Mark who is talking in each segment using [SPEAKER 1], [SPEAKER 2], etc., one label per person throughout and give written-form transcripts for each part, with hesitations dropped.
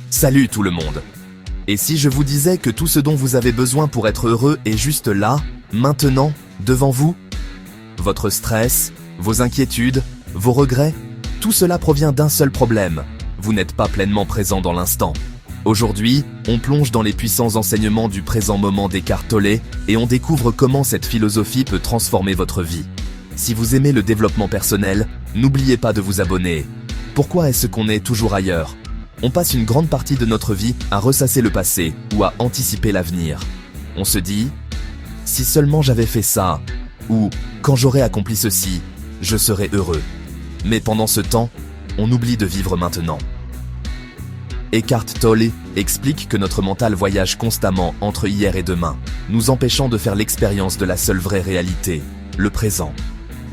[SPEAKER 1] Salut tout le monde. Et si je vous disais que tout ce dont vous avez besoin pour être heureux est juste là, maintenant, devant vous? Votre stress, vos inquiétudes, vos regrets, tout cela provient d'un seul problème. Vous n'êtes pas pleinement présent dans l'instant. Aujourd'hui, on plonge dans les puissants enseignements du présent moment d'Eckhart Tolle et on découvre comment cette philosophie peut transformer votre vie. Si vous aimez le développement personnel, n'oubliez pas de vous abonner. Pourquoi est-ce qu'on est toujours ailleurs? On passe une grande partie de notre vie à ressasser le passé ou à anticiper l'avenir. On se dit « Si seulement j'avais fait ça » ou « Quand j'aurais accompli ceci, je serais heureux ». Mais pendant ce temps, on oublie de vivre maintenant. Eckhart Tolle explique que notre mental voyage constamment entre hier et demain, nous empêchant de faire l'expérience de la seule vraie réalité, le présent.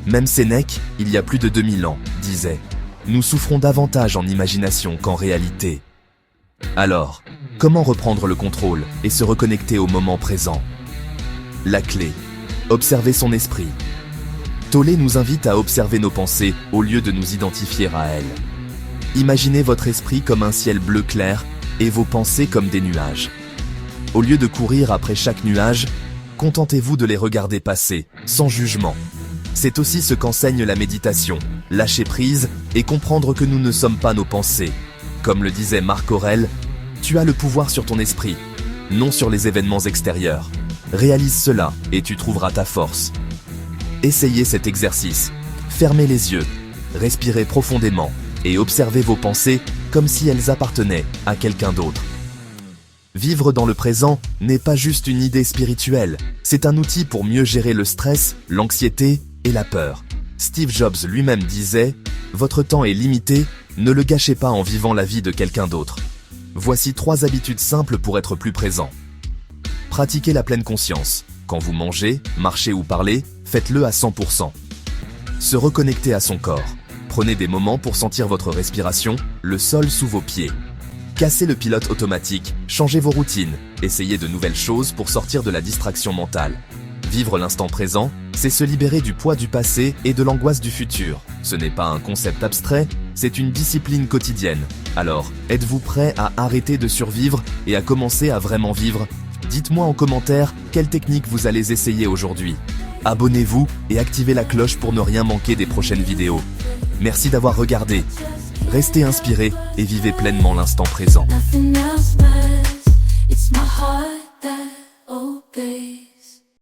[SPEAKER 1] Même Sénèque, il y a plus de 2000 ans, disait « Nous souffrons davantage en imagination qu'en réalité ». Alors, comment reprendre le contrôle et se reconnecter au moment présent? La clé, observer son esprit. Tolle nous invite à observer nos pensées au lieu de nous identifier à elles. Imaginez votre esprit comme un ciel bleu clair et vos pensées comme des nuages. Au lieu de courir après chaque nuage, contentez-vous de les regarder passer, sans jugement. C'est aussi ce qu'enseigne la méditation, lâcher prise et comprendre que nous ne sommes pas nos pensées. Comme le disait Marc Aurèle, tu as le pouvoir sur ton esprit, non sur les événements extérieurs. Réalise cela et tu trouveras ta force. Essayez cet exercice. Fermez les yeux, respirez profondément et observez vos pensées comme si elles appartenaient à quelqu'un d'autre. Vivre dans le présent n'est pas juste une idée spirituelle, c'est un outil pour mieux gérer le stress, l'anxiété et la peur. Steve Jobs lui-même disait « Votre temps est limité, ne le gâchez pas en vivant la vie de quelqu'un d'autre ». Voici 3 habitudes simples pour être plus présent. Pratiquez la pleine conscience. Quand vous mangez, marchez ou parlez, faites-le à 100%. Se reconnecter à son corps. Prenez des moments pour sentir votre respiration, le sol sous vos pieds. Cassez le pilote automatique, changez vos routines, essayez de nouvelles choses pour sortir de la distraction mentale. Vivre l'instant présent, c'est se libérer du poids du passé et de l'angoisse du futur. Ce n'est pas un concept abstrait, c'est une discipline quotidienne. Alors, êtes-vous prêt à arrêter de survivre et à commencer à vraiment vivre? Dites-moi en commentaire quelle technique vous allez essayer aujourd'hui. Abonnez-vous et activez la cloche pour ne rien manquer des prochaines vidéos. Merci d'avoir regardé. Restez inspirés et vivez pleinement l'instant présent.
[SPEAKER 2] Nothing else matters. It's my heart that